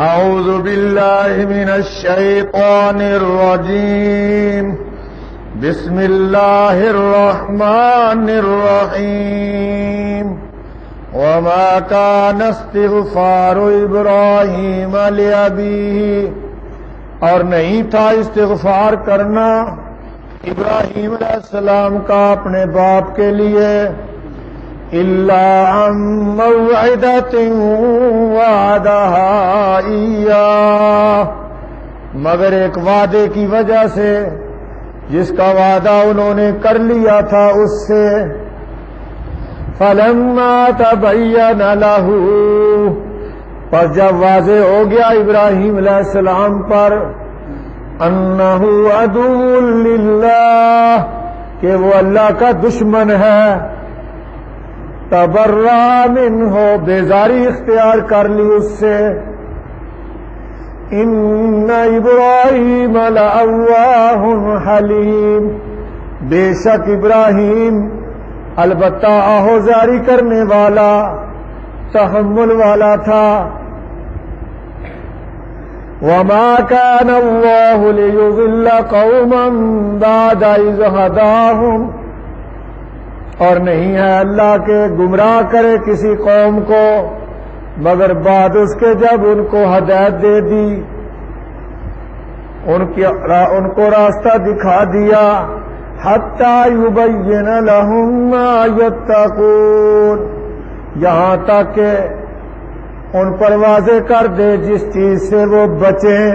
أعوذ بالله من الشيطان الرجيم. بسم الله الرحمن الرحيم. وما كان استغفار إبراهيم لأبيه، اور نہیں تھا استغفار کرنا ابراہیم علیہ السلام کا اپنے باپ کے لیے، إِلَّا عَن مَّوْعِدَةٍ وَعَدَهَا إِيَّاهُ، مگر ایک وعدے کی وجہ سے جس کا وعدہ انہوں نے کر لیا تھا اس سے۔ فَلَمَّا تَبَيَّنَ لَهُ، پس جب واضح ہو گیا ابراہیم علیہ السلام پر أَنَّهُ عَدُوٌّ لِلَّهِ، کہ وہ اللہ کا دشمن ہے، تبرأ منہ، بیزاری اختیار کر لی اس سے۔ ان ابراہیم لأواہ حلیم، بے شک ابراہیم البتہ آہوزاری کرنے والا، تحمل والا تھا۔ وما كان الله ليضل قوما بعد إذ هداهم، اور نہیں ہے اللہ کے گمراہ کرے کسی قوم کو مگر بعد اس کے جب ان کو ہدایت دے دی، ان کو راستہ دکھا دیا۔ حتی یبین لہم ما یتقون، یہاں تک کہ ان پر واضح کر دے جس چیز سے وہ بچیں۔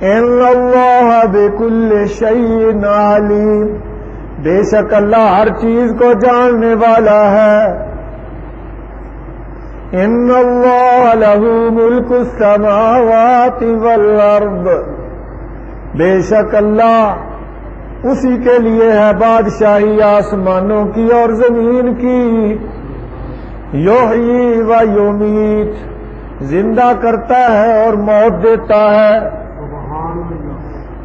ان اللہ بکل شیء علیم، بے شک اللہ ہر چیز کو جاننے والا ہے۔ ان اللہ لہ ملک السماوات والارض، بے شک اللہ اسی کے لیے ہے بادشاہی آسمانوں کی اور زمین کی۔ یحیی و یمیت، زندہ کرتا ہے اور موت دیتا ہے۔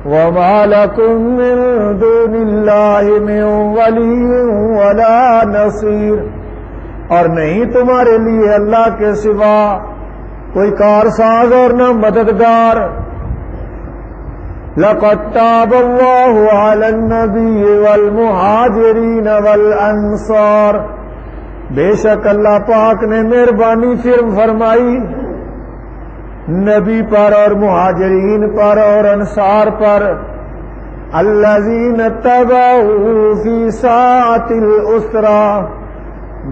وَمَا لَكُم مِّن دُونِ اللَّهِ مِن وَلِيٍّ وَلَا نَصِيرٍ، اور نہیں تمہارے لیے اللہ کے سوا کوئی کارساز اور نہ مددگار۔ لَقَد تَابَ اللَّهُ عَلَى النَّبِيِّ وَالْمُهَاجِرِينَ وَالْأَنصَارِ، بے شک اللہ پاک نے مہربانی فرمائی نبی پر اور مہاجرین پر اور انصار پر، الذین اتبعوا فی ساعۃ العسرہ،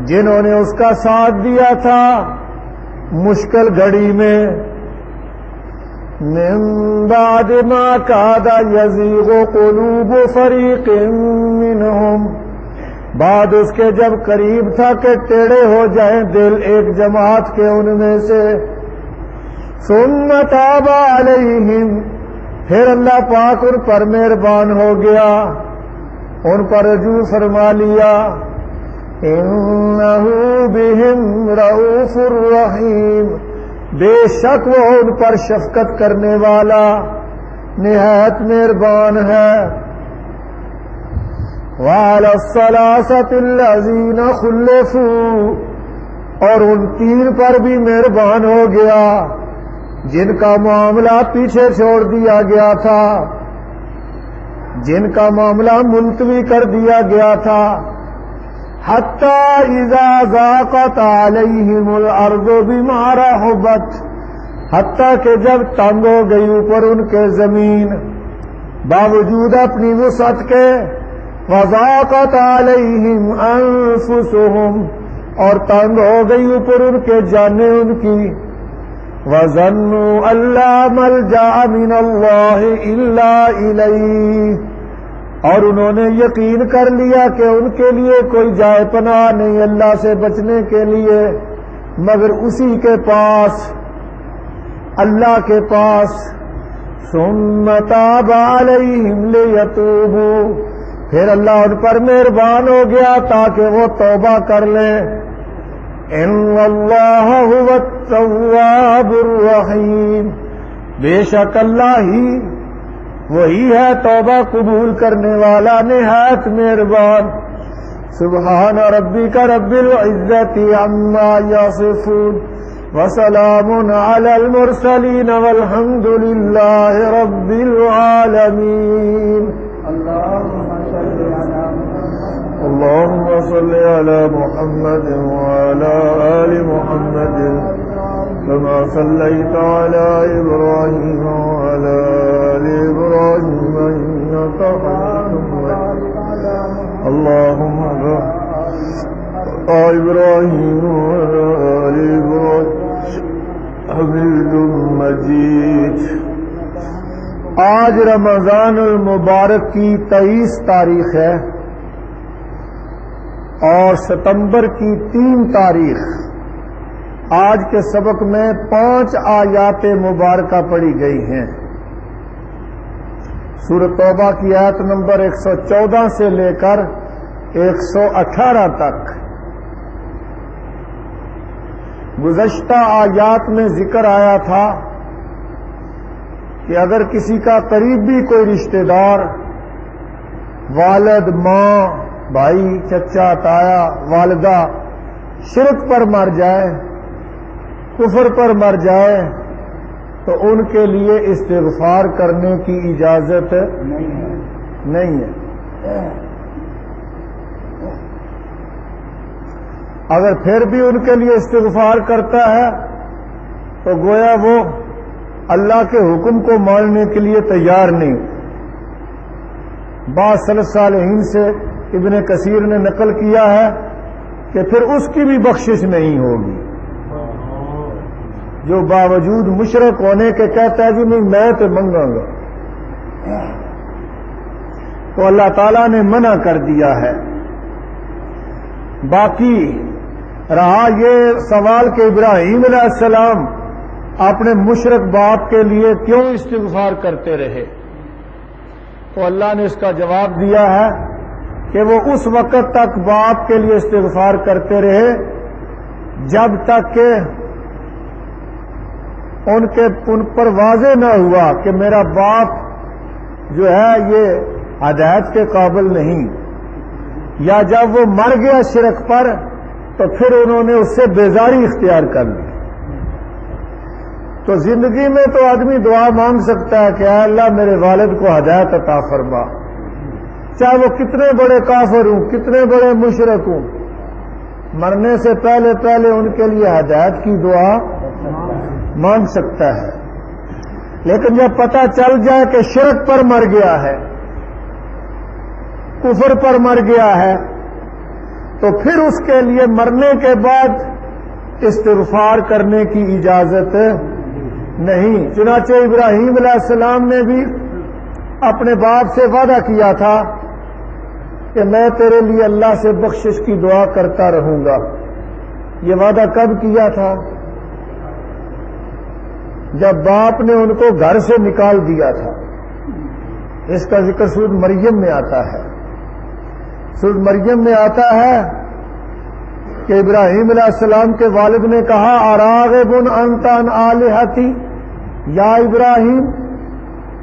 جنہوں نے اس کا ساتھ دیا تھا مشکل گھڑی میں۔ من بعد ما کاد یزیغ قلوب فریق منہم، بعد اس کے جب قریب تھا کہ ٹیڑے ہو جائیں دل ایک جماعت کے ان میں سے۔ ثم تاب علیہم، پھر اللہ پاک ان پر مہربان ہو گیا، ان پر رجوع فرما لیا۔ انہ بہم رؤوف الرحیم، بے شک وہ ان پر شفقت کرنے والا نہایت مہربان ہے۔ وعلی الثلاثۃ الذین خلفوا، اور ان تین پر بھی مہربان ہو گیا جن کا معاملہ پیچھے چھوڑ دیا گیا تھا، جن کا معاملہ ملتوی کر دیا گیا تھا۔ حتی اذا ضاقت علیہم الارض بما رحبت، حتیٰ کہ جب تنگ ہو گئی اوپر ان کے زمین باوجود اپنی وسعت کے۔ وضاقت علیہم انفسہم، اور تنگ ہو گئی اوپر ان کے جانیں ان کی۔ وَظَنُّوا أَن لَّا مَلْجَأَ مِنَ اللَّهِ إِلَّا إِلَيْهِ، اور انہوں نے یقین کر لیا کہ ان کے لیے کوئی جائے پناہ نہیں اللہ سے بچنے کے لیے مگر اسی کے پاس، اللہ کے پاس۔ ثُمَّ تَابَ عَلَيْهِمْ لِيَتُوبُوا، پھر اللہ ان پر مہربان ہو گیا تاکہ وہ توبہ کر لیں۔ ان اللہ هو التواب الرحیم، بے شک اللہ ہی وہی ہے توبہ قبول کرنے والا نہایت مہربان۔ سبحان ربک رب العزت عما یصفون، وسلام علی المرسلین والحمد للہ رب العالمین اللهم صل على محمد وعلى آل محمد كما صليت على إبراهيم وعلى آل إبراهيم إنك حميد مجيد اللهم بارك على إبراهيم وعلى آل إبراهيم حميد مجيد. آج رمضان المبارک کی 23 تاریخ ہے اور ستمبر کی 3 تاریخ. آج کے سبق میں 5 آیات مبارکہ پڑھی گئی ہیں. سورۃ توبہ کی آیت نمبر 114 سے لے کر 118 تک. گزشتہ آیات میں ذکر آیا تھا کہ اگر کسی کا قریبی کوئی رشتہ دار، والد، ماں، بھائی، چچا، تایا، والدہ شرک پر مر جائے، کفر پر مر جائے تو ان کے لیے استغفار کرنے کی اجازت نہیں ہے. اگر پھر بھی ان کے لیے استغفار کرتا ہے تو گویا وہ اللہ کے حکم کو ماننے کے لیے تیار نہیں. بعض سلف صالحین سے ابن کثیر نے نقل کیا ہے کہ پھر اس کی بھی بخشش نہیں ہوگی جو باوجود مشرک ہونے کے کہتا ہے کہ نہیں میں تو منگاں گا. تو اللہ تعالیٰ نے منع کر دیا ہے. باقی رہا یہ سوال کہ ابراہیم علیہ السلام اپنے مشرک باپ کے لیے کیوں استغفار کرتے رہے، تو اللہ نے اس کا جواب دیا ہے کہ وہ اس وقت تک باپ کے لیے استغفار کرتے رہے جب تک کہ ان پر واضح نہ ہوا کہ میرا باپ جو ہے یہ ہدایت کے قابل نہیں، یا جب وہ مر گیا شرک پر تو پھر انہوں نے اس سے بیزاری اختیار کر لی. تو زندگی میں تو آدمی دعا مانگ سکتا ہے کہ اے اللہ میرے والد کو ہدایت عطا فرما، چاہے وہ کتنے بڑے کافر ہوں، کتنے بڑے مشرک ہوں، مرنے سے پہلے پہلے ان کے لیے ہدایت کی دعا مانگ سکتا ہے. لیکن جب پتہ چل جائے کہ شرک پر مر گیا ہے، کفر پر مر گیا ہے، تو پھر اس کے لیے مرنے کے بعد استغفار کرنے کی اجازت نہیں. چنانچہ ابراہیم علیہ السلام نے بھی اپنے باپ سے وعدہ کیا تھا کہ میں تیرے لیے اللہ سے بخشش کی دعا کرتا رہوں گا. یہ وعدہ کب کیا تھا؟ جب باپ نے ان کو گھر سے نکال دیا تھا. اس کا ذکر سورۃ مریم میں آتا ہے. سورۃ مریم میں آتا ہے کہ ابراہیم علیہ السلام کے والد نے کہا اراغب انت عن آلہتی یا ابراہیم،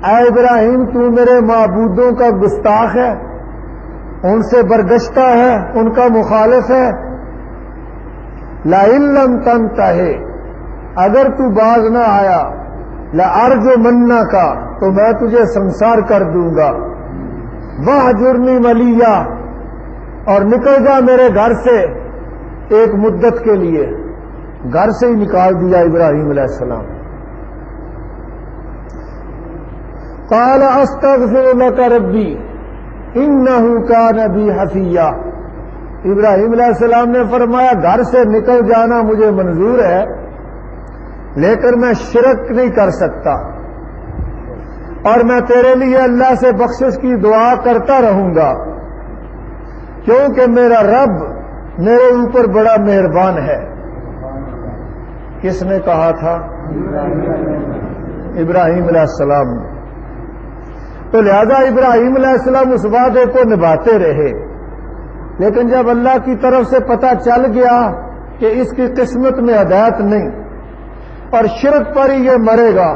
اے ابراہیم تو میرے معبودوں کا گستاخ ہے، ان سے برگشتہ ہے، ان کا مخالف ہے. لئن لم تنتہ، اگر تو باز نہ آیا، لأرجمنک، تو میں تجھے سنسار کر دوں گا. واہجرنی ملیہ، اور نکل جا میرے گھر سے ایک مدت کے لیے. گھر سے ہی نکال دیا ابراہیم علیہ السلام. قال استغفر لك ربی انہ کان بی حفیہ. ابراہیم علیہ السلام نے فرمایا گھر سے نکل جانا مجھے منظور ہے لیکن میں شرک نہیں کر سکتا، اور میں تیرے لیے اللہ سے بخشش کی دعا کرتا رہوں گا کیونکہ میرا رب میرے اوپر بڑا مہربان ہے. کس نے کہا تھا؟ ابراہیم علیہ السلام نے. تو لہذا ابراہیم علیہ السلام اس وعدے کو نبھاتے رہے. لیکن جب اللہ کی طرف سے پتہ چل گیا کہ اس کی قسمت میں ہدایت نہیں اور شرک پر ہی یہ مرے گا،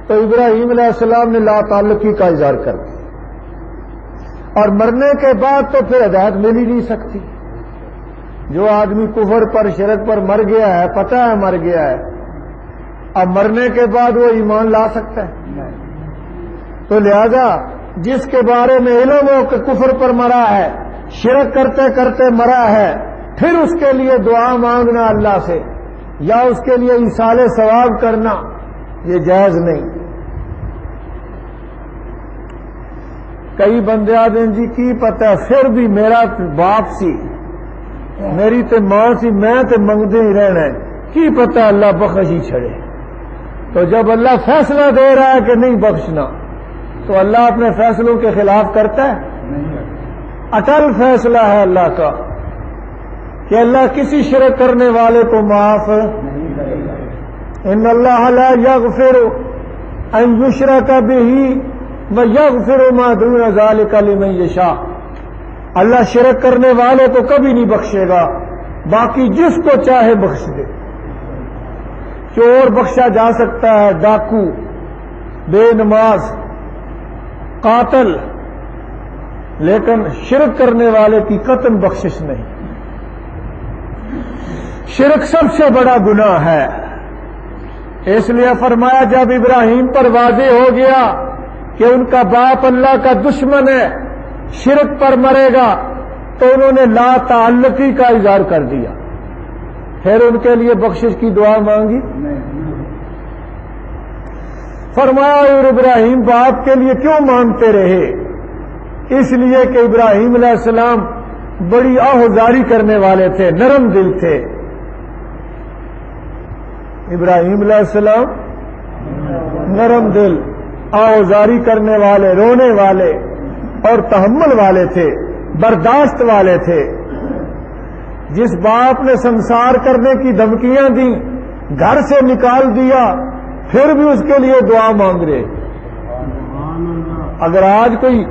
تو ابراہیم علیہ السلام نے لا تعلقی کا اظہار کر دیا. اور مرنے کے بعد تو پھر ہدایت مل ہی نہیں سکتی. جو آدمی کفر پر شرک پر مر گیا ہے، پتہ ہے مر گیا ہے، اب مرنے کے بعد وہ ایمان لا سکتا ہے؟ تو لہذا جس کے بارے میں علم ہو کہ کفر پر مرا ہے، شرک کرتے کرتے مرا ہے، پھر اس کے لیے دعا مانگنا اللہ سے یا اس کے لیے ایصال ثواب کرنا یہ جائز نہیں۔ کئی بندے آدھے جی کی پتہ پھر بھی میرا باپ سی، میری تے ماں سی، میں تے منگتے ہی رہنا ہے، کی پتہ اللہ بخش ہی چھڑے۔ تو جب اللہ فیصلہ دے رہا ہے کہ نہیں بخشنا تو اللہ اپنے فیصلوں کے خلاف کرتا ہے؟ اٹل فیصلہ ہے اللہ کا کہ اللہ کسی شرک کرنے والے کو معاف ان اللہ لا یغفر ان یشرک بہ ویغفر ما دون ذلک لمن یشاء۔ اللہ شرک کرنے والے کو کبھی نہیں بخشے گا، باقی جس کو چاہے بخش دے۔ چور بخشا جا سکتا ہے، ڈاکو، بے نماز، قاتل، لیکن شرک کرنے والے کی قطعاً بخشش نہیں۔ شرک سب سے بڑا گناہ ہے، اس لیے فرمایا جب ابراہیم پر واضح ہو گیا کہ ان کا باپ اللہ کا دشمن ہے، شرک پر مرے گا، تو انہوں نے لا تعلقی کا اظہار کر دیا، پھر ان کے لیے بخشش کی دعا مانگی؟ فرمایا اور ابراہیم باپ کے لیے کیوں مانگتے رہے؟ اس لیے کہ ابراہیم علیہ السلام بڑی آہوزاری کرنے والے تھے، نرم دل تھے۔ ابراہیم علیہ السلام نرم دل، آہوزاری کرنے والے، رونے والے اور تحمل والے تھے، برداشت والے تھے۔ جس باپ نے سنسار کرنے کی دھمکیاں دیں، گھر سے نکال دیا، پھر بھی اس کے لیے دعا مانگ رہے۔ اگر آج کوئی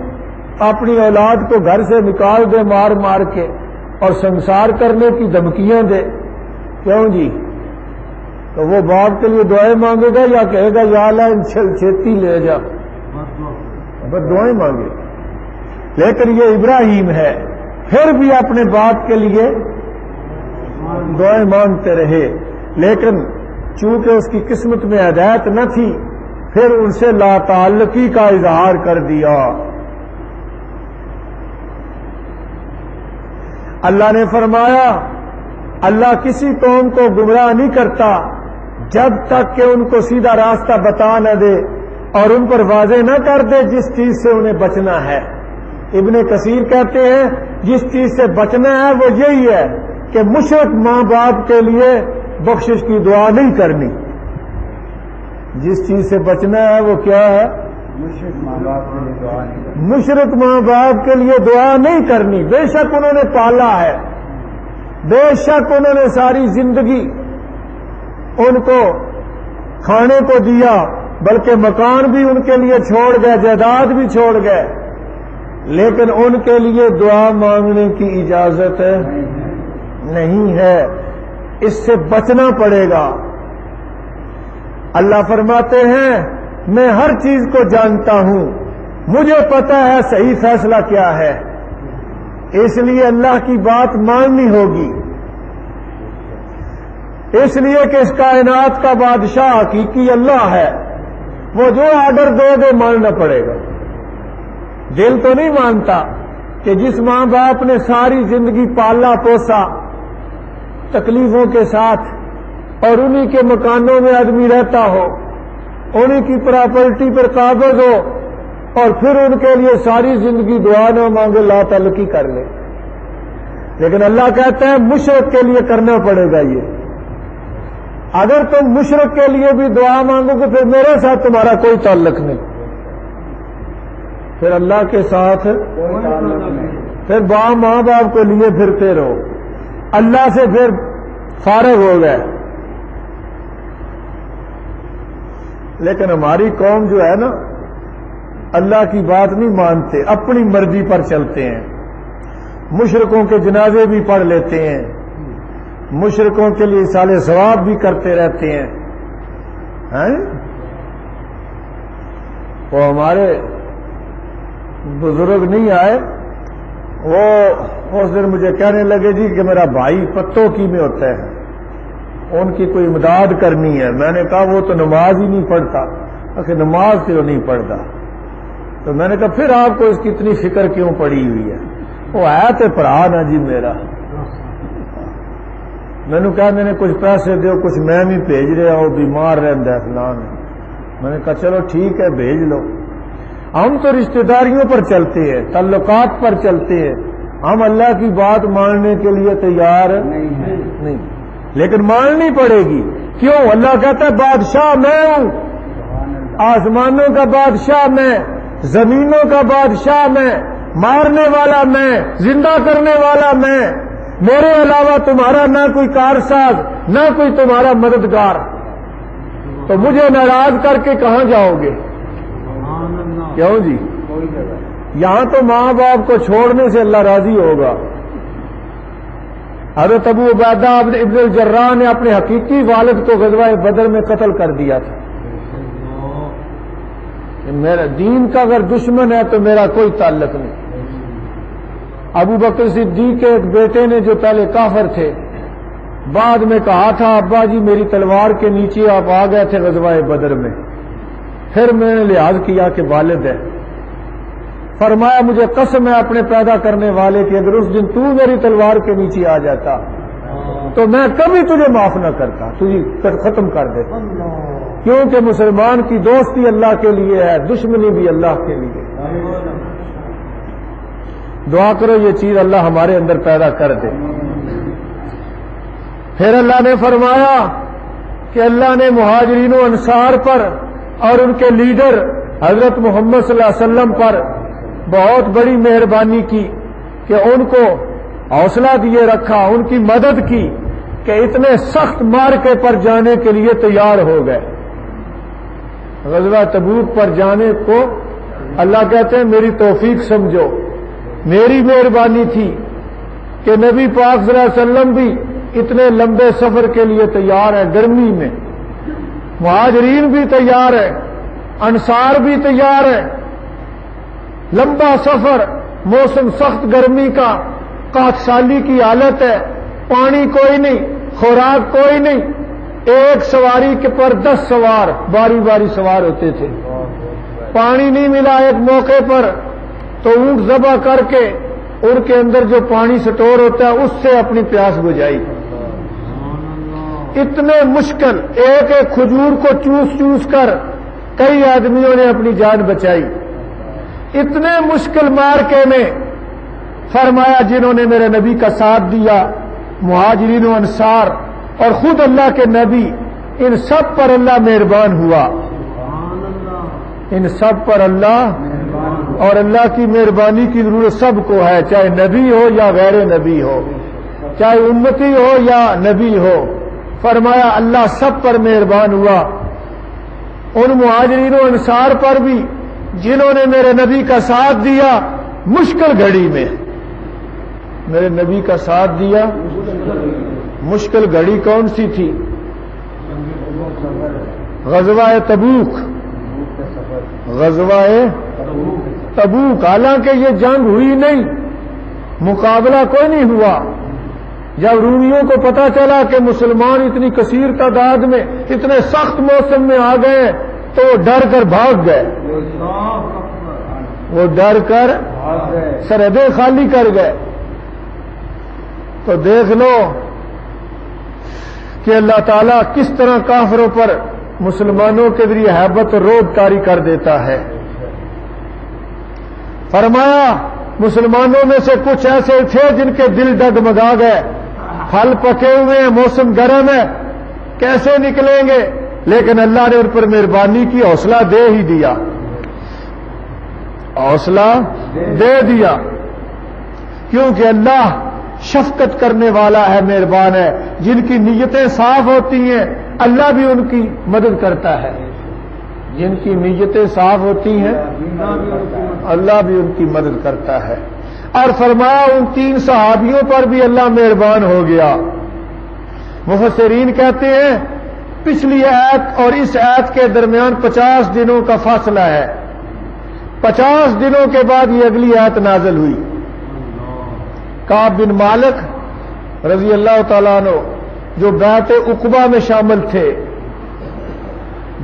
اپنی اولاد کو گھر سے نکال دے مار مار کے اور سنسار کرنے کی دھمکیاں دے، کیوں جی؟ تو وہ باپ کے لیے دعائیں مانگے گا یا کہے گا یا اللہ ان چھتی لے جا؟ بس دعائیں مانگے۔ لیکن یہ ابراہیم ہے، پھر بھی اپنے باپ کے لیے دعائیں مانگتے رہے، لیکن چونکہ اس کی قسمت میں ہدایت نہ تھی، پھر ان سے لا تعلقی کا اظہار کر دیا۔ اللہ نے فرمایا اللہ کسی قوم کو گمراہ نہیں کرتا جب تک کہ ان کو سیدھا راستہ بتا نہ دے اور ان پر واضح نہ کر دے جس چیز سے انہیں بچنا ہے۔ ابن کثیر کہتے ہیں جس چیز سے بچنا ہے وہ یہی ہے کہ مشرک ماں باپ کے لیے بخشش کی دعا نہیں کرنی۔ جس چیز سے بچنا ہے وہ کیا ہے؟ مشرک ماں باپ کے لیے دعا نہیں کرنی۔ بے شک انہوں نے پالا ہے، بے شک انہوں نے ساری زندگی ان کو کھانے کو دیا، بلکہ مکان بھی ان کے لیے چھوڑ گئے، جائیداد بھی چھوڑ گئے، لیکن ان کے لیے دعا مانگنے کی اجازت نہیں ہے۔ اس سے بچنا پڑے گا۔ اللہ فرماتے ہیں میں ہر چیز کو جانتا ہوں، مجھے پتا ہے صحیح فیصلہ کیا ہے، اس لیے اللہ کی بات ماننی ہوگی، اس لیے کہ اس کائنات کا بادشاہ حقیقی اللہ ہے، وہ جو آرڈر دے دے ماننا پڑے گا۔ دل تو نہیں مانتا کہ جس ماں باپ نے ساری زندگی پالا پوسا تکلیفوں کے ساتھ اور انہی کے مکانوں میں آدمی رہتا ہو، انہی کی پراپرٹی پر قابض ہو، اور پھر ان کے لیے ساری زندگی دعا نہ مانگے، لا تعلقی کر لے۔ لیکن اللہ کہتا ہے مشرک کے لیے کرنا پڑے گا یہ۔ اگر تم مشرک کے لیے بھی دعا مانگو گے پھر میرے ساتھ تمہارا کوئی تعلق نہیں، پھر اللہ کے ساتھ پھر ماں باپ کو لیے پھرتے رہو، اللہ سے پھر فارغ ہو گئے۔ لیکن ہماری قوم جو ہے نا اللہ کی بات نہیں مانتے، اپنی مرضی پر چلتے ہیں، مشرکوں کے جنازے بھی پڑھ لیتے ہیں، مشرکوں کے لیے ایصال ثواب بھی کرتے رہتے ہیں۔ وہ ہمارے بزرگ نہیں آئے وہ اس دن مجھے کہنے لگے جی کہ میرا بھائی پتوں کی میں ہوتا ہے, ان کی کوئی امداد کرنی ہے. میں نے کہا وہ تو نماز ہی نہیں پڑھتا. کہ نماز سے وہ نہیں پڑھتا. تو میں نے کہا پھر آپ کو اس کی اتنی فکر کیوں پڑی ہوئی ہے؟ وہ ہے تو پڑھا نا جی میرا. میں نے کہا میں نے کچھ پیسے دیو, کچھ میں بھی بھیج رہا ہوں, بیمار رہتا ہے فلان. میں نے کہا چلو ٹھیک ہے بھیج لو. ہم تو رشتہ داریوں پر چلتے ہیں, تعلقات پر چلتے ہیں, ہم اللہ کی بات ماننے کے لیے تیار نہیں, لیکن ماننی پڑے گی. کیوں؟ اللہ کہتا ہے بادشاہ میں ہوں, آسمانوں کا بادشاہ میں, زمینوں کا بادشاہ میں, مارنے والا میں, زندہ کرنے والا میں. میرے علاوہ تمہارا نہ کوئی کارساز, نہ کوئی تمہارا مددگار. تو مجھے ناراض کر کے کہاں جاؤ گے؟ کیوں جی؟ یہاں تو ماں باپ کو چھوڑنے سے اللہ راضی ہوگا. حضرت ابو عبیدہ ابن الجراح نے اپنے حقیقی والد کو غزوہ بدر میں قتل کر دیا تھا. میرا دین کا اگر دشمن ہے تو میرا کوئی تعلق نہیں. ابو بکر صدیق کے ایک بیٹے نے جو پہلے کافر تھے, بعد میں کہا تھا ابا جی میری تلوار کے نیچے آپ آ گئے تھے غزوہ بدر میں. پھر میں نے لحاظ کیا کہ والد ہے. فرمایا مجھے قسم ہے اپنے پیدا کرنے والے کی, اگر اس دن تو میری تلوار کے نیچے آ جاتا تو میں کبھی تجھے معاف نہ کرتا, تجھے ختم کر دیتا. کیونکہ مسلمان کی دوستی اللہ کے لیے ہے, دشمنی بھی اللہ کے لیے. دعا کرو یہ چیز اللہ ہمارے اندر پیدا کر دے. پھر اللہ نے فرمایا کہ اللہ نے مہاجرین و انصار پر اور ان کے لیڈر حضرت محمد صلی اللہ علیہ وسلم پر بہت بڑی مہربانی کی کہ ان کو حوصلہ دیے رکھا, ان کی مدد کی کہ اتنے سخت مارکے پر جانے کے لیے تیار ہو گئے. غزوہ تبوک پر جانے کو اللہ کہتے ہیں میری توفیق سمجھو, میری مہربانی تھی کہ نبی پاک صلی اللہ علیہ وسلم بھی اتنے لمبے سفر کے لیے تیار ہے. گرمی میں مہاجرین بھی تیار ہے, انصار بھی تیار ہے. لمبا سفر, موسم سخت گرمی کا, قحط سالی کی حالت ہے, پانی کوئی نہیں, خوراک کوئی نہیں. ایک سواری کے پر 10 سوار باری باری سوار ہوتے تھے. پانی نہیں ملا ایک موقع پر تو اونٹ ذبح کر کے ان کے اندر جو پانی سٹور ہوتا ہے اس سے اپنی پیاس بجھائی. اتنے مشکل, ایک ایک کھجور کو چوس چوس کر کئی آدمیوں نے اپنی جان بچائی. اتنے مشکل مارکے میں فرمایا جنہوں نے میرے نبی کا ساتھ دیا, مہاجرین و انصار اور خود اللہ کے نبی, ان سب پر اللہ مہربان ہوا. ان سب پر اللہ, اور اللہ کی مہربانی کی ضرورت سب کو ہے, چاہے نبی ہو یا غیر نبی ہو, چاہے امتی ہو یا نبی ہو. فرمایا اللہ سب پر مہربان ہوا. ان مہاجرین و انصار پر بھی جنہوں نے میرے نبی کا ساتھ دیا مشکل گھڑی میں. میرے نبی کا ساتھ دیا, مشکل گھڑی کون سی تھی؟ غزوہ تبوک. غزوہ تبوک, حالانکہ یہ جنگ ہوئی نہیں, مقابلہ کوئی نہیں ہوا. جب رومیوں کو پتا چلا کہ مسلمان اتنی کثیر تعداد میں اتنے سخت موسم میں آ گئے تو وہ ڈر کر بھاگ گئے. وہ ڈر کر سرحدیں خالی کر گئے. تو دیکھ لو کہ اللہ تعالیٰ کس طرح کافروں پر مسلمانوں کے ذریعے ہیبت اور رعب طاری کر دیتا ہے. فرمایا مسلمانوں میں سے کچھ ایسے تھے جن کے دل ڈگمگا گئے, پھل پکے ہوئے ہیں, موسم گرم ہے, کیسے نکلیں گے؟ لیکن اللہ نے ان پر مہربانی کی, حوصلہ دے ہی دیا, حوصلہ دے دیا. کیونکہ اللہ شفقت کرنے والا ہے, مہربان ہے. جن کی نیتیں صاف ہوتی ہیں اللہ بھی ان کی مدد کرتا ہے. جن کی نیتیں صاف ہوتی ہیں اللہ بھی ان کی مدد کرتا ہے. اور فرمایا ان 3 صحابیوں پر بھی اللہ مہربان ہو گیا. مفسرین کہتے ہیں پچھلی آیت اور اس آیت کے درمیان 50 دنوں کا فاصلہ ہے. 50 دنوں کے بعد یہ اگلی آیت نازل ہوئی. کعب بن مالک رضی اللہ تعالیٰ عنہ جو بیعت عقبہ میں شامل تھے،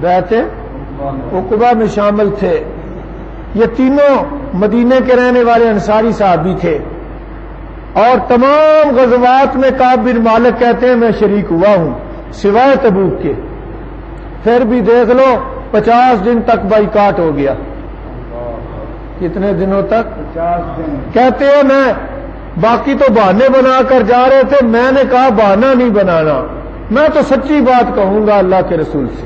بیعت عقبہ میں شامل تھے، یہ تینوں مدینے کے رہنے والے انصاری صحابی تھے، اور تمام غزوات میں کعب بن مالک کہتے ہیں میں شریک ہوا ہوں سوائے تبوک کے۔ پھر بھی دیکھ لو 50 دن تک بائیکاٹ ہو گیا۔ کتنے دنوں تک؟ 50 دن۔ کہتے ہیں میں باقی تو بہانے بنا کر جا رہے تھے، میں نے کہا بہانہ نہیں بنانا، میں تو سچی بات کہوں گا اللہ کے رسول سے۔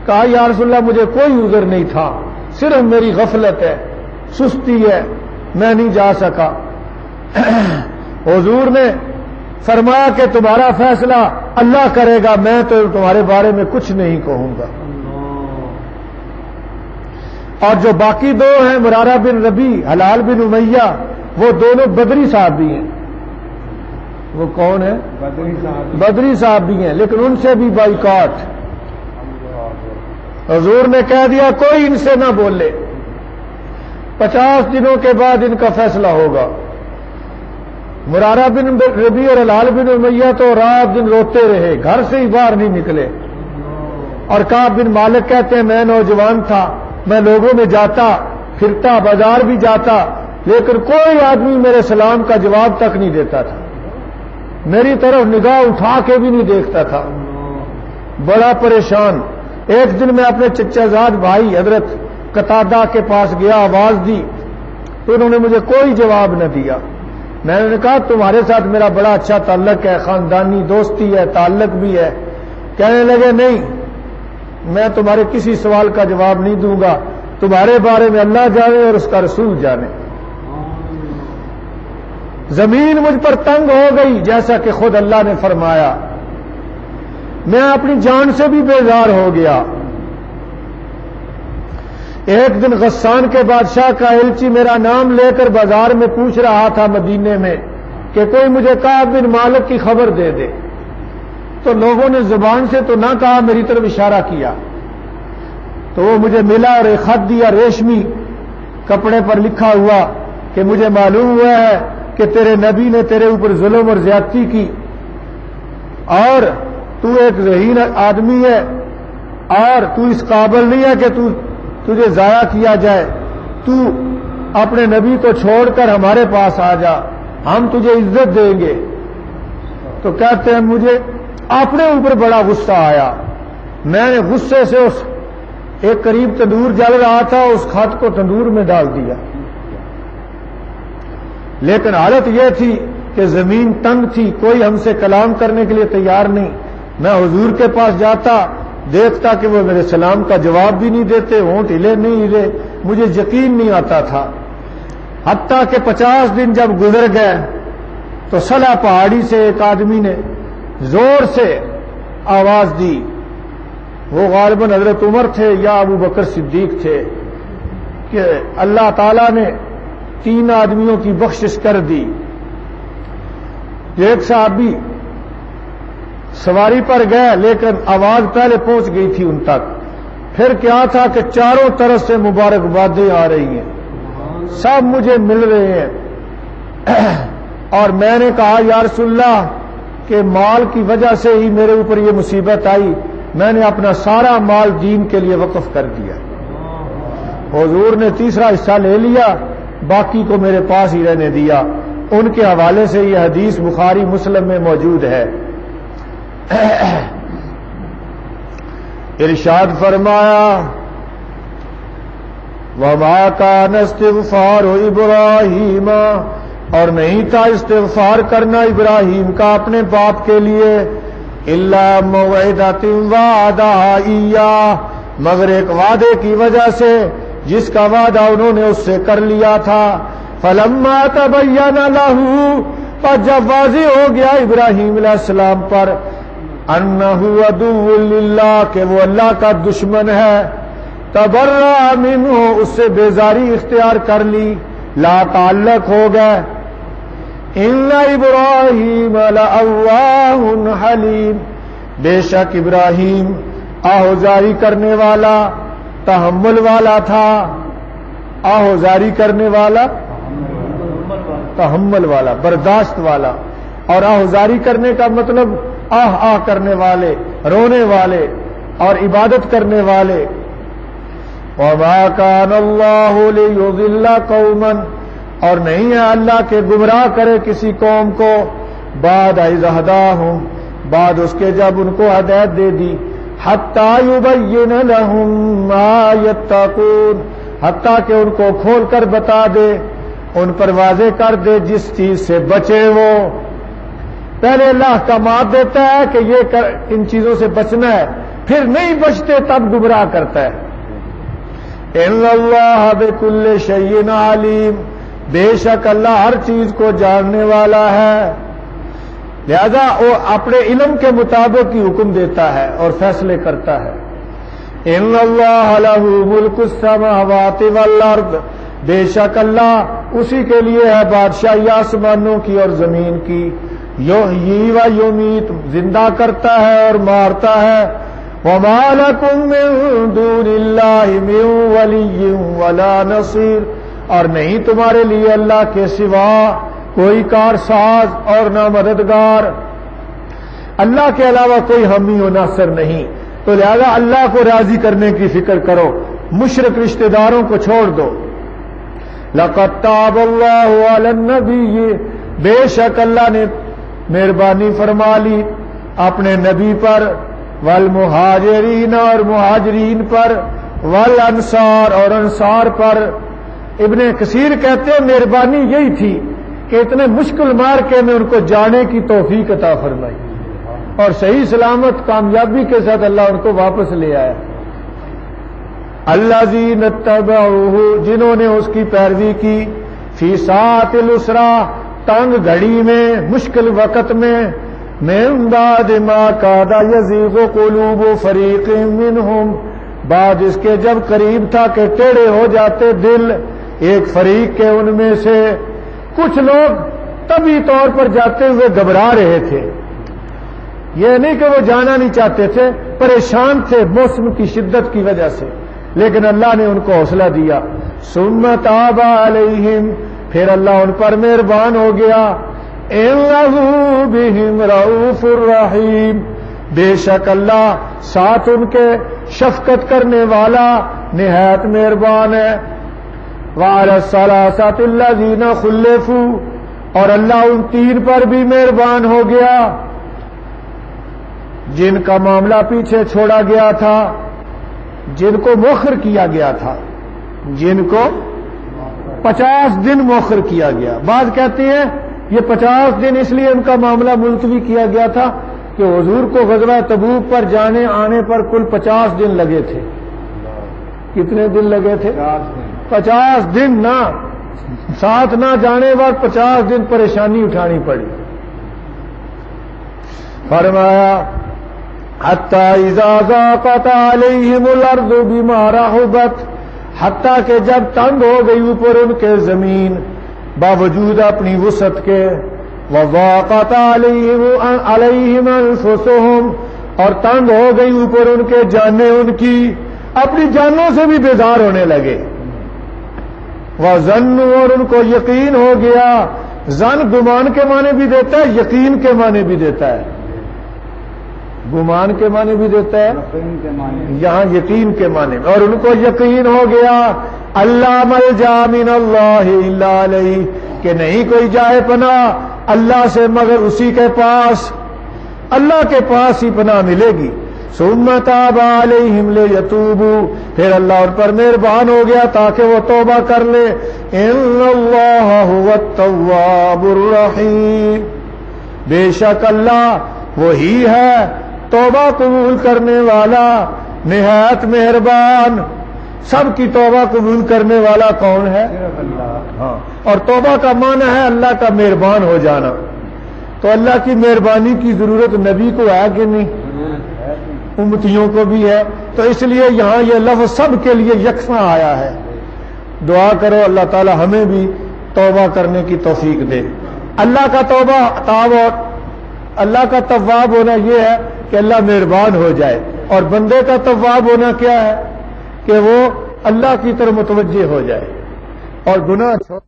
کہا یا رسول اللہ مجھے کوئی عذر نہیں تھا، صرف میری غفلت ہے، سستی ہے، میں نہیں جا سکا۔ حضور نے فرمایا کہ تمہارا فیصلہ اللہ کرے گا، میں تو تمہارے بارے میں کچھ نہیں کہوں گا۔ اور جو باقی دو ہیں مرارہ بن ربیع، ہلال بن امیہ، وہ دونوں بدری صحابی ہیں۔ وہ کون ہیں؟ بدری صحابی ہیں، لیکن ان سے بھی بائیکاٹ۔ حضور نے کہہ دیا کوئی ان سے نہ بولے، 50 دنوں کے بعد ان کا فیصلہ ہوگا۔ مرارہ بن ربیع اور ہلال بن امیہ تو رات دن روتے رہے، گھر سے ہی باہر نہیں نکلے۔ اور کعب بن مالک کہتے ہیں میں نوجوان تھا، میں لوگوں میں جاتا پھرتا، بازار بھی جاتا، لیکن کوئی آدمی میرے سلام کا جواب تک نہیں دیتا تھا، میری طرف نگاہ اٹھا کے بھی نہیں دیکھتا تھا، بڑا پریشان۔ ایک دن میں اپنے چچا زاد بھائی حضرت قتادہ کے پاس گیا، آواز دی تو انہوں نے مجھے کوئی جواب نہ دیا۔ میں نے کہا تمہارے ساتھ میرا بڑا اچھا تعلق ہے، خاندانی دوستی ہے، تعلق بھی ہے۔ کہنے لگے نہیں، میں تمہارے کسی سوال کا جواب نہیں دوں گا، تمہارے بارے میں اللہ جانے اور اس کا رسول جانے۔ زمین مجھ پر تنگ ہو گئی، جیسا کہ خود اللہ نے فرمایا، میں اپنی جان سے بھی بیزار ہو گیا۔ ایک دن غسان کے بادشاہ کا ایلچی میرا نام لے کر بازار میں پوچھ رہا تھا مدینے میں کہ کوئی مجھے کعب بن مالک کی خبر دے دے، تو لوگوں نے زبان سے تو نہ کہا، میری طرف اشارہ کیا، تو وہ مجھے ملا اور ایک خط دیا ریشمی کپڑے پر لکھا ہوا کہ مجھے معلوم ہوا ہے کہ تیرے نبی نے تیرے اوپر ظلم اور زیادتی کی، اور تو ایک ذہین آدمی ہے، اور تو اس قابل نہیں ہے کہ تجھے ضائع کیا جائے، تو اپنے نبی کو چھوڑ کر ہمارے پاس آ جا، ہم تجھے عزت دیں گے۔ تو کہتے ہیں مجھے اپنے اوپر بڑا غصہ آیا، میں نے غصے سے اس ایک قریب تندور جل رہا تھا، اس خط کو تندور میں ڈال دیا۔ لیکن حالت یہ تھی کہ زمین تنگ تھی، کوئی ہم سے کلام کرنے کے لیے تیار نہیں۔ میں حضور کے پاس جاتا، دیکھتا کہ وہ میرے سلام کا جواب بھی نہیں دیتے، ہونٹ ہلے نہیں ہلے، مجھے یقین نہیں آتا تھا۔ حتیٰ کہ 50 دن جب گزر گئے تو صلہ پہاڑی سے ایک آدمی نے زور سے آواز دی، وہ غالباً حضرت عمر تھے یا ابو بکر صدیق تھے، کہ اللہ تعالیٰ نے 3 آدمیوں کی بخشش کر دی۔ ایک صحابی سواری پر گئے، لیکن آواز پہلے پہنچ گئی تھی ان تک۔ پھر کیا تھا کہ چاروں طرف سے مبارکبادیں آ رہی ہیں، سب مجھے مل رہے ہیں، اور میں نے کہا یا رسول اللہ کہ مال کی وجہ سے ہی میرے اوپر یہ مصیبت آئی، میں نے اپنا سارا مال دین کے لیے وقف کر دیا۔ حضور نے تیسرا حصہ لے لیا، باقی کو میرے پاس ہی رہنے دیا۔ ان کے حوالے سے یہ حدیث بخاری مسلم میں موجود ہے۔ ارشاد فرمایا وَمَا كَانَ اسْتِغْفَارُ إِبْرَاهِيمَ، اور نہیں تھا استغفار کرنا ابراہیم کا اپنے باپ کے لیے، إِلَّا مَوْعِدَةٍ وَعَدَهَا إِيَّاهُ، مگر ایک وعدے کی وجہ سے جس کا وعدہ انہوں نے اس سے کر لیا تھا۔ فَلَمَّا تَبَيَّنَ لَهُ، پر جب واضح ہو گیا ابراہیم علیہ السلام پر انہ عدو للہ، کہ وہ اللہ کا دشمن ہے، تبرأ منہ، اس سے بیزاری اختیار کر لی، لا تعلق ہو گئے۔ ان ابراہیم لأواہ حلیم، بے شک ابراہیم آہوزاری کرنے والا، تحمل والا تھا۔ آہوزاری کرنے والا، تحمل والا، برداشت والا، اور آہذاری کرنے کا مطلب آہ آہ کرنے والے، رونے والے اور عبادت کرنے والے۔ وَمَا كَانَ اللَّهُ لِيُضِلَّ قَوْمًا، اور نہیں ہے اللہ کے گمراہ کرے کسی قوم کو، بعد اذ ہداہم، بعد اس کے جب ان کو ہدایت دے دی، حتی یبین لہم ما یتقون، حتیٰ کہ ان کو کھول کر بتا دے، ان پر واضح کر دے جس چیز سے بچے وہ۔ پہلے اللہ احکامات دیتا ہے کہ یہ ان چیزوں سے بچنا ہے، پھر نہیں بچتے تب گمراہ کرتا ہے۔ ان اللہ بکل شیء علیم، بے شک اللہ ہر چیز کو جاننے والا ہے، لہذا وہ اپنے علم کے مطابق ہی حکم دیتا ہے اور فیصلے کرتا ہے۔ ان اللہ لہ ملک السماوات والارض، بے شک اللہ اسی کے لیے ہے بادشاہی آسمانوں کی اور زمین کی، یحیی و یمیت، زندہ کرتا ہے اور مارتا ہے۔ وما لکم من دون اللہ من ولی ولا نصیر، اور نہیں تمہارے لیے اللہ کے سوا کوئی کارساز اور نہ مددگار، اللہ کے علاوہ کوئی حامی و ناصر نہیں، تو لہذا اللہ کو راضی کرنے کی فکر کرو، مشرک رشتہ داروں کو چھوڑ دو۔ لقد تاب اللہ علی النبی، بے شک اللہ نے مہربانی فرما لی اپنے نبی پر، والمہاجرین اور مہاجرین پر، والانصار اور انصار پر۔ ابن کثیر کہتے ہیں مہربانی یہی تھی کہ اتنے مشکل مار کے میں ان کو جانے کی توفیق عطا فرمائی، اور صحیح سلامت کامیابی کے ساتھ اللہ ان کو واپس لے آیا۔ الذین اتبعوہ، جنہوں نے اس کی پیروی کی، فی ساعۃ العسرہ، تنگ گھڑی میں، مشکل وقت میں، من بعد ما کاد یزیغ قلوب فریق منہم، بعد اس کے جب قریب تھا کہ ٹیڑھے ہو جاتے دل ایک فریق کے ان میں سے۔ کچھ لوگ طبعی طور پر جاتے ہوئے گھبرا رہے تھے، یہ نہیں کہ وہ جانا نہیں چاہتے تھے، پریشان تھے موسم کی شدت کی وجہ سے، لیکن اللہ نے ان کو حوصلہ دیا۔ ثم تاب علیہم، پھر اللہ ان پر مہربان ہو گیا۔ انہ بہم رؤوف الرحیم، بے شک اللہ ساتھ ان کے شفقت کرنے والا نہایت مہربان ہے۔ وعلی الثلاثۃ الذین خلفوا، اور اللہ ان تین پر بھی مہربان ہو گیا جن کا معاملہ پیچھے چھوڑا گیا تھا، جن کو مؤخر کیا گیا تھا، جن کو 50 دن مؤخر کیا گیا۔ بعض کہتے ہیں یہ 50 دن اس لیے ان کا معاملہ ملتوی کیا گیا تھا کہ حضور کو غزوہ تبوک پر جانے آنے پر کل 50 دن لگے تھے۔ کتنے دن لگے تھے؟ 50 دن، نہ ساتھ نہ جانے پر 50 دن پریشانی اٹھانی پڑی۔ فرمایا حتی اذا ضاقت علیہم الارض بما رحبت، حتیٰ کہ جب تنگ ہو گئی اوپر ان کے زمین باوجود اپنی وسعت کے، وضاقت علیہم انفسہم، اور تنگ ہو گئی اوپر ان کے جانیں ان کی، اپنی جانوں سے بھی بیزار ہونے لگے۔ وظنوا، اور ان کو یقین ہو گیا۔ ظن گمان کے معنی بھی دیتا ہے، یقین کے معنی بھی دیتا ہے، گمان کے معنی بھی دیتا ہے، یہاں یقین کے معنی، اور ان کو یقین ہو گیا اللہ ملجا من اللہ الا علیہ، کہ نہیں کوئی جائے پناہ اللہ سے مگر اسی کے پاس، اللہ کے پاس ہی پناہ ملے گی۔ ثم تاب علیہم لیتوبوا، پھر اللہ ان پر مہربان ہو گیا تاکہ وہ توبہ کر لے۔ ان اللہ هو التواب الرحیم، بے شک اللہ وہی ہے توبہ قبول کرنے والا نہایت مہربان۔ سب کی توبہ قبول کرنے والا کون ہے؟ ہاں، اور توبہ کا معنی ہے اللہ کا مہربان ہو جانا۔ تو اللہ کی مہربانی کی ضرورت نبی کو ہے کہ نہیں؟ امتیوں کو بھی ہے، تو اس لیے یہاں یہ لفظ سب کے لیے یکساں آیا ہے۔ دعا کرو اللہ تعالی ہمیں بھی توبہ کرنے کی توفیق دے۔ اللہ کا اللہ کا تواب ہونا یہ ہے کہ اللہ مہربان ہو جائے، اور بندے کا تواب ہونا کیا ہے کہ وہ اللہ کی طرف متوجہ ہو جائے اور گناہ چھوڑ